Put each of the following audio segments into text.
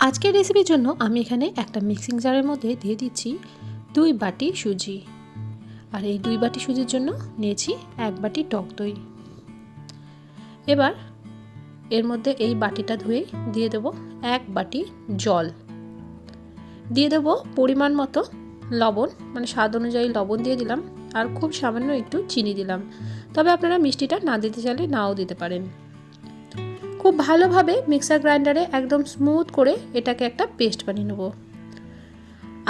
আজকের রেসিপির জন্য আমি এখানে একটা মিক্সিং জারের মধ্যে দিয়ে দিচ্ছি 2 বাটি সুজি। আর এই 2 বাটি সুজির জন্য নিয়েছি 1 বাটি টক দই। এবার এর মধ্যে এই বাটিটা ধুয়ে দিয়ে দেব 1 বাটি জল, দিয়ে দেব পরিমাণ মতো লবণ, মানে স্বাদ অনুযায়ী লবণ দিয়ে দিলাম, আর খুব সামান্য একটু চিনি দিলাম। তবে আপনারা মিষ্টিটা না দিতে চাইলে নাও দিতে পারেন। খুব ভালোভাবে মিক্সার গ্রাইন্ডারে একদম স্মুথ করে এটাকে একটা পেস্ট বানিয়ে নেব।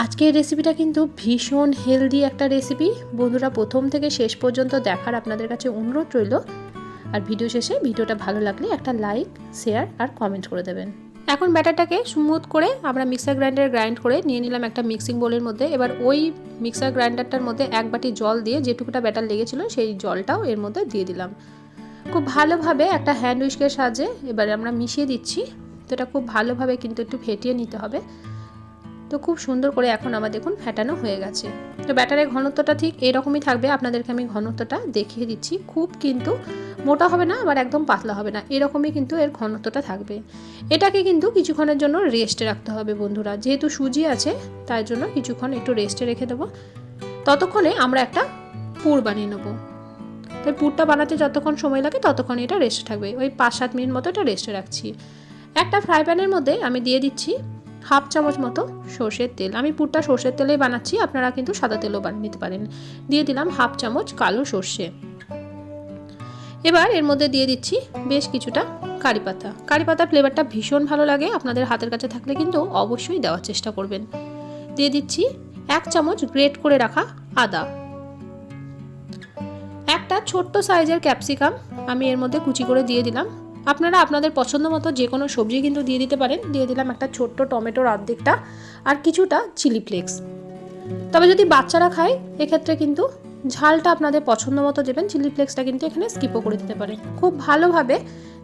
আজকের রেসিপিটা কিন্তু ভীষণ হেলদি একটা রেসিপি। বন্ধুরা প্রথম থেকে শেষ পর্যন্ত দেখার আপনাদের কাছে অনুরোধ রইল। আর ভিডিও শেষে ভিডিওটা ভালো লাগলে একটা লাইক, শেয়ার আর কমেন্ট করে দেবেন। এখন ব্যাটারটাকে স্মুথ করে আমরা মিক্সার গ্রাইন্ডারে গ্রাইন্ড করে নিয়ে নিলাম একটা মিক্সিং বোলের মধ্যে। এবার ওই মিক্সার গ্রাইন্ডারটার মধ্যে 1 বাটি জল দিয়ে যেটুকুটা ব্যাটার লেগেছিল সেই জলটাও এর মধ্যে দিয়ে দিলাম। খুব ভালোভাবে একটা হ্যান্ড উইস্কের সাহায্যে এবারে আমরা মিশিয়ে দিচ্ছি। তো এটা খুব ভালোভাবে কিন্তু একটু ফেটিয়ে নিতে হবে। তো খুব সুন্দর করে এখন আমার দেখুন ফেটানো হয়ে গেছে। তো ব্যাটারের ঘনত্বটা ঠিক এরকমই থাকবে, আপনাদেরকে আমি ঘনত্বটা দেখিয়ে দিচ্ছি। খুব কিন্তু মোটা হবে না, আবার একদম পাতলা হবে না, এরকমই কিন্তু এর ঘনত্বটা থাকবে। এটাকে কিন্তু কিছুক্ষণের জন্য রেস্টে রাখতে হবে বন্ধুরা, যেহেতু সুজি আছে তাই জন্য কিছুক্ষণ একটু রেস্টে রেখে দেবো। ততক্ষণে আমরা একটা পুর বানিয়ে নেবো। তাই পুরটা বানাতে যতক্ষণ সময় লাগে ততক্ষণ এটা রেস্টে থাকবে। ওই 5-7 মিনিট মতো এটা রেস্টে রাখছি। একটা ফ্রাই প্যানের মধ্যে আমি দিয়ে দিচ্ছি 1/2 চামচ মতো সর্ষের তেল। আমি পুরটা সর্ষের তেলেই বানাচ্ছি, আপনারা কিন্তু সাদা তেলও বানিয়ে নিতে পারেন। দিয়ে দিলাম 1/2 চামচ কালো সর্ষে। এবার এর মধ্যে দিয়ে দিচ্ছি বেশ কিছুটা কারি পাতা। কারি পাতার ফ্লেভারটা ভীষণ ভালো লাগে, আপনাদের হাতের কাছে থাকলে কিন্তু অবশ্যই দেওয়ার চেষ্টা করবেন। দিয়ে দিচ্ছি 1 চামচ গ্রেট করে রাখা আদা। একটা ছোট্ট সাইজের ক্যাপসিকাম আমি এর মধ্যে কুচি করে দিয়ে দিলাম। আপনারা আপনাদের পছন্দ মতো যে কোনো সবজি কিন্তু দিয়ে দিতে পারেন। দিয়ে দিলাম একটা ছোট্ট টমেটোর অর্ধেকটা, আর কিছুটা চিলি ফ্লেক্স। তবে যদি বাচ্চারা খায় এক্ষেত্রে কিন্তু ঝালটা আপনাদের পছন্দ মতো দেবেন, চিলি ফ্লেক্সটা কিন্তু এখানে স্কিপও করে দিতে পারেন। খুব ভালোভাবে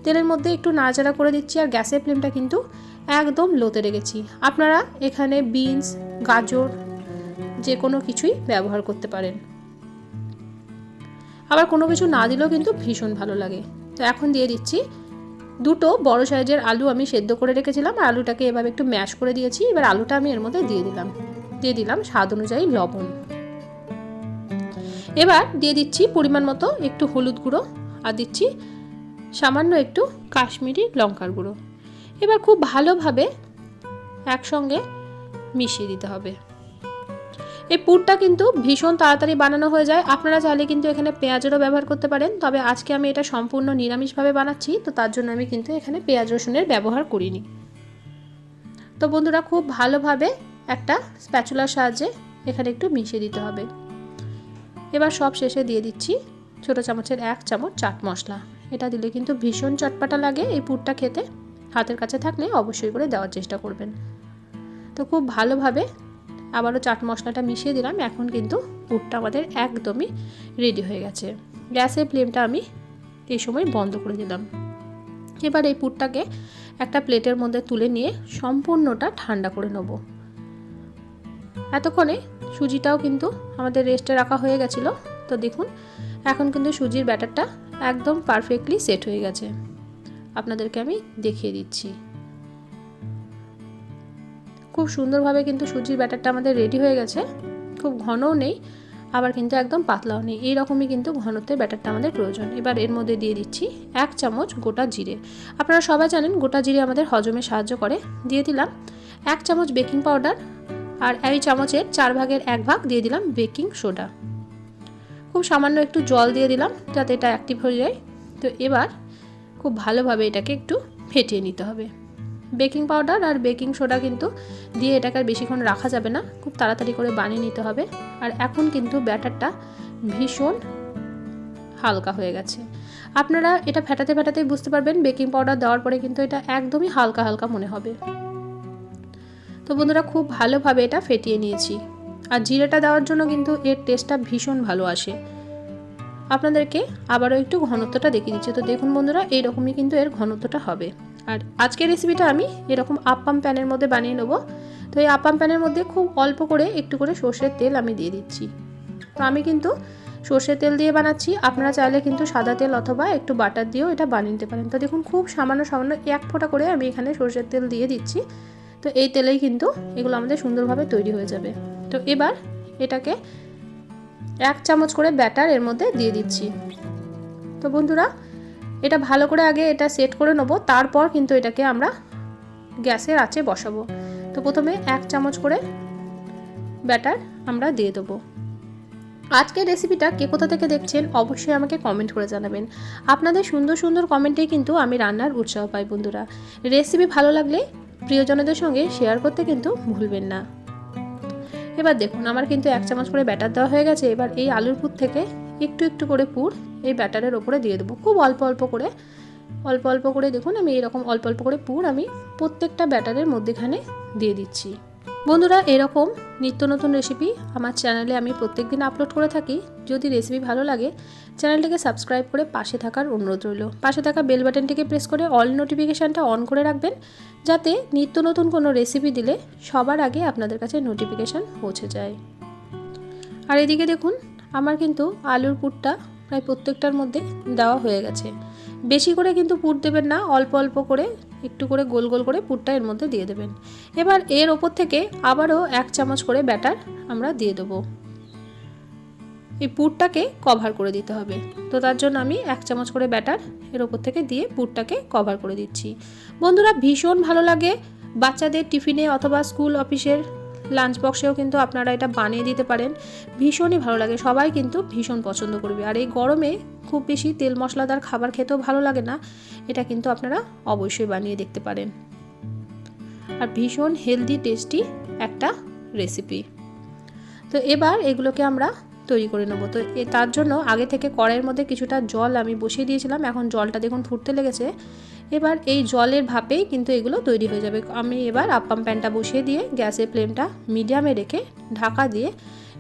তেলের মধ্যে একটু নাড়াচাড়া করে দিচ্ছি, আর গ্যাসের ফ্লেমটা কিন্তু একদম লোতে রেখেছি। আপনারা এখানে বিনস, গাজর যে কোনো কিছুই ব্যবহার করতে পারেন, আবার কোনো কিছু না দিলেও কিন্তু ভীষণ ভালো লাগে। তো এখন দিয়ে দিচ্ছি 2 বড় সাইজের আলু আমি সেদ্ধ করে রেখেছিলাম, আর আলুটাকে এভাবে একটু ম্যাশ করে দিয়েছি। এবার আলুটা আমি এর মধ্যে দিয়ে দিলাম স্বাদ অনুযায়ী লবণ। এবার দিয়ে দিচ্ছি পরিমাণ মতো একটু হলুদ গুঁড়ো, আর দিচ্ছি সামান্য একটু কাশ্মীরি লঙ্কার গুঁড়ো। এবার খুব ভালোভাবে একসঙ্গে মিশিয়ে দিতে হবে। এই পুরটা কিন্তু ভীষণ তাড়াতাড়ি বানানো হয়ে যায়। আপনারা চাইলে কিন্তু এখানে পেঁয়াজেরও ব্যবহার করতে পারেন, তবে আজকে আমি এটা সম্পূর্ণ নিরামিষভাবে বানাচ্ছি, তো তার জন্য আমি কিন্তু এখানে পেঁয়াজ রসুনের ব্যবহার করিনি। তো বন্ধুরা খুব ভালোভাবে একটা স্প্যাচুলার সাহায্যে এখানে একটু মিশিয়ে দিতে হবে। এবার সব শেষে দিয়ে দিচ্ছি ছোটো চামচের 1 চামচ চাট মশলা। এটা দিলে কিন্তু ভীষণ চটপাটা লাগে এই পুরটা খেতে। হাতের কাছে থাকলে অবশ্যই করে দেওয়ার চেষ্টা করবেন। তো খুব ভালোভাবে আবারও চাট মশলাটা মিশিয়ে দিলাম। এখন কিন্তু পুরটা আমাদের একদমই রেডি হয়ে গেছে। গ্যাসের ফ্লেমটা আমি এই সময় বন্ধ করে দিলাম। এবার এই পুরটাকে একটা প্লেটের মধ্যে তুলে নিয়ে সম্পূর্ণটা ঠান্ডা করে নেব। এতক্ষণে সুজিটাও কিন্তু আমাদের রেস্টে রাখা হয়ে গেছিল। তো দেখুন এখন কিন্তু সুজির ব্যাটারটা একদম পারফেক্টলি সেট হয়ে গেছে। আপনাদেরকে আমি দেখিয়ে দিচ্ছি। খুব সুন্দরভাবে কিন্তু সুজির ব্যাটারটা আমাদের রেডি হয়ে গেছে। খুব ঘনও নেই, আবার কিন্তু একদম পাতলাও নেই, এইরকমই কিন্তু ঘনত্বের ব্যাটারটা আমাদের প্রয়োজন। এবার এর মধ্যে দিয়ে দিচ্ছি 1 চামচ গোটা জিরে। আপনারা সবাই জানেন গোটা জিরে আমাদের হজমে সাহায্য করে। দিয়ে দিলাম 1 চামচ বেকিং পাউডার, আর এই চামচের 4 ভাগের 1 ভাগ দিয়ে দিলাম বেকিং সোডা। খুব সামান্য একটু জল দিয়ে দিলাম যাতে এটা অ্যাক্টিভ হয়ে যায়। তো এবার খুব ভালোভাবে এটাকে একটু ফেটিয়ে নিতে হবে। বেকিং পাউডার আর বেকিং সোডা কিন্তু দিয়ে এটাকে আর বেশিক্ষণ রাখা যাবে না, খুব তাড়াতাড়ি করে বানিয়ে নিতে হবে। আর এখন কিন্তু ব্যাটারটা ভীষণ হালকা হয়ে গেছে। আপনারা এটা ফেটাতে ফেটাতেই বুঝতে পারবেন বেকিং পাউডার দেওয়ার পরে কিন্তু এটা একদমই হালকা হালকা মনে হবে। তো বন্ধুরা খুব ভালোভাবে এটা ফেটিয়ে নিয়েছি। আর জিরেটা দেওয়ার জন্য কিন্তু এর টেস্টটা ভীষণ ভালো আসে। আপনাদেরকে আবারও একটু ঘনত্বটা দেখিয়ে দিচ্ছি। তো দেখুন বন্ধুরা এইরকমই কিন্তু এর ঘনত্বটা হবে। আর আজকের রেসিপিটা আমি এরকম আপ্পাম প্যানের মধ্যে বানিয়ে নেবো। তো এই আপ্পাম প্যানের মধ্যে খুব অল্প করে একটু করে সর্ষের তেল আমি দিয়ে দিচ্ছি। তো আমি কিন্তু সর্ষের তেল দিয়ে বানাচ্ছি, আপনারা চাইলে কিন্তু সাদা তেল অথবা একটু বাটার দিয়েও এটা বানিয়ে নিতে পারেন। তো দেখুন খুব সামান্য 1 ফোঁটা করে আমি এখানে সর্ষের তেল দিয়ে দিচ্ছি, তো এই তেলেই কিন্তু এগুলো আমাদের সুন্দরভাবে তৈরি হয়ে যাবে। তো এবার এটাকে 1 চামচ করে ব্যাটার এর মধ্যে দিয়ে দিচ্ছি। তো বন্ধুরা এটা ভালো করে আগে এটা সেট করে নেব, তারপর কিন্তু এটাকে আমরা গ্যাসের আঁচে বসাবো। তো প্রথমে 1 চামচ করে ব্যাটার আমরা দিয়ে দেবো। আজকের রেসিপিটা কে কোথা থেকে দেখছেন অবশ্যই আমাকে কমেন্ট করে জানাবেন। আপনাদের সুন্দর সুন্দর কমেন্টেই কিন্তু আমি রান্নার উৎসাহ পাই বন্ধুরা। রেসিপি ভালো লাগলে প্রিয়জনদের সঙ্গে শেয়ার করতে কিন্তু ভুলবেন না। এবার দেখুন আমার কিন্তু 1 চামচ করে ব্যাটার দেওয়া হয়ে গেছে। এবার এই আলুর পুর থেকে একটু একটু করে পুর এই ব্যাটারের ওপরে দিয়ে দেবো, খুব অল্প অল্প করে দেখুন আমি এরকম অল্প অল্প করে পুর আমি প্রত্যেকটা ব্যাটারের মধ্যেখানে দিয়ে দিচ্ছি। বন্ধুরা এরকম নিত্য নতুন রেসিপি আমার চ্যানেলে আমি প্রত্যেকদিন আপলোড করে থাকি। যদি রেসিপি ভালো লাগে চ্যানেলটিকে সাবস্ক্রাইব করে পাশে থাকার অনুরোধ রইল। পাশে থাকা বেল বাটনটিকে প্রেস করে অল নোটিফিকেশানটা অন করে রাখবেন, যাতে নিত্য নতুন কোনো রেসিপি দিলে সবার আগে আপনাদের কাছে নোটিফিকেশান পৌঁছে যায়। আর এদিকে দেখুন আমার কিন্তু আলুর পুরটা প্রায় প্রত্যেকটার মধ্যে দেওয়া হয়ে গেছে। বেশি করে কিন্তু পুর দেবেন না, অল্প অল্প করে একটু করে গোল গোল করে পুরটা এর মধ্যে দিয়ে দেবেন। এবার এর ওপর থেকে আবারও 1 চামচ করে ব্যাটার আমরা দিয়ে দেবো। এই পুরটাকে কভার করে দিতে হবে। তো তার জন্য আমি 1 চামচ করে ব্যাটার এর ওপর থেকে দিয়ে পুরটাকে কভার করে দিচ্ছি। বন্ধুরা ভীষণ ভালো লাগে বাচ্চাদের টিফিনে অথবা স্কুল অফিসের লাঞ্চ বক্সেও কিন্তু আপনারা এটা বানিয়ে দিতে পারেন। ভীষণই ভালো লাগে, সবাই কিন্তু ভীষণ পছন্দ করবে। আর এই গরমে খুব বেশি তেল মশলাদার খাবার খেতেও ভালো লাগে না, এটা কিন্তু আপনারা অবশ্যই বানিয়ে দেখতে পারেন। আর ভীষণ হেলদি টেস্টি একটা রেসিপি। তো এবার এগুলোকে আমরা তৈরি করে নেব। তো তার জন্য আগে থেকে কড়াইয়ের মধ্যে কিছুটা জল আমি বসিয়ে দিয়েছিলাম। এখন জলটা দেখুন ফুটতে লেগেছে। এবার এই জলের ভাপেই কিন্তু এগুলো তৈরি হয়ে যাবে। আমি এবার আপ্পাম প্যানটা বসিয়ে দিয়ে গ্যাসের ফ্লেমটা মিডিয়ামে রেখে ঢাকা দিয়ে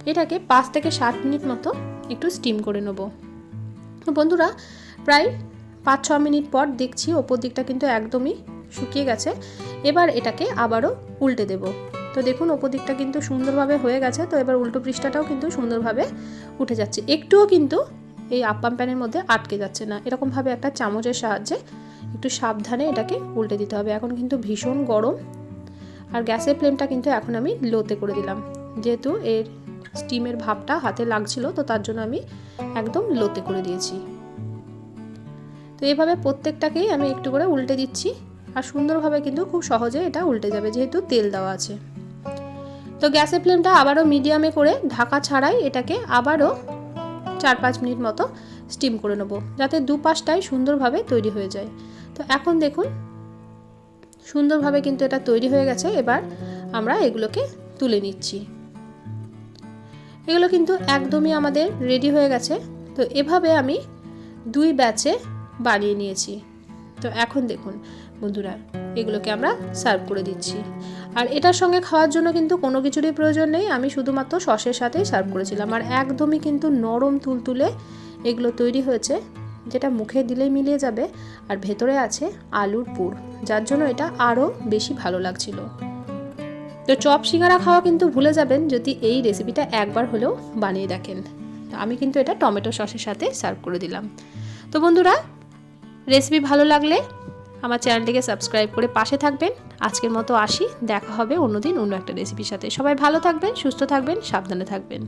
এটাকে 5 থেকে 7 মিনিট মতো একটু স্টিম করে নেব। তো বন্ধুরা প্রায় 5-6 মিনিট পর দেখছি ওপর দিকটা কিন্তু একদমই শুকিয়ে গেছে। এবার এটাকে আবারও উল্টে দেব। তো দেখুন ওপর দিকটা কিন্তু সুন্দরভাবে হয়ে গেছে। তো এবার উল্টো পৃষ্ঠাটাও কিন্তু সুন্দরভাবে উঠে যাচ্ছে, একটুও কিন্তু এই আপ্পাম প্যানের মধ্যে আটকে যাচ্ছে না। এরকমভাবে একটা চামচের সাহায্যে একটু সাবধানে এটাকে উল্টে দিতে হবে। এখন কিন্তু ভীষণ গরম, আর গ্যাসের ফ্লেমটা কিন্তু এখন আমি লোতে করে দিলাম, যেহেতু এর স্টিমের ভাবটা হাতে লাগছিল, তো তার জন্য আমি একদম লোতে করে দিয়েছি। তো এইভাবে প্রত্যেকটাকেই আমি একটু করে উল্টে দিচ্ছি, আর সুন্দরভাবে কিন্তু খুব সহজে এটা উল্টে যাবে যেহেতু তেল দেওয়া আছে। তো গ্যাসের ফ্লেমটা আবারও মিডিয়ামে করে ঢাকা ছাড়াই এটাকে আবারও 4-5 মিনিট মতো স্টিম করে নেব, যাতে দুপাশটাই সুন্দরভাবে তৈরি হয়ে যায়। তো এখন দেখুন সুন্দরভাবে কিন্তু এটা তৈরি হয়ে গেছে। এবার আমরা এগুলোকে তুলে নিচ্ছি। এগুলো কিন্তু একদমই আমাদের রেডি হয়ে গেছে। তো এভাবে আমি 2 ব্যাচে বানিয়ে নিয়েছি। তো এখন দেখুন বন্ধুরা এগুলোকে আমরা সার্ভ করে দিচ্ছি। আর এটার সঙ্গে খাওয়ার জন্য কিন্তু কোনো কিছুরই প্রয়োজন নেই, আমি শুধুমাত্র সসের সাথেই সার্ভ করেছিলাম। আর একদমই কিন্তু নরম তুলতুলে এগুলো তৈরি হয়েছে, যেটা মুখে দিলেই মিলিয়ে যাবে। আর ভেতরে আছে আলুর পুর, যার জন্য এটা আরও বেশি ভালো লাগছিল। তো চপ সিঙ্গারা খাওয়া কিন্তু ভুলে যাবেন যদি এই রেসিপিটা একবার হলেও বানিয়ে দেখেন। আমি কিন্তু এটা টমেটো সসের সাথে সার্ভ করে দিলাম। তো বন্ধুরা রেসিপি ভালো লাগলে আমার চ্যানেলটিকে সাবস্ক্রাইব করে পাশে থাকবেন। আজকের মতো আসি, দেখা হবে অন্যদিন অন্য একটা রেসিপির সাথে। সবাই ভালো থাকবেন, সুস্থ থাকবেন, সাবধানে থাকবেন।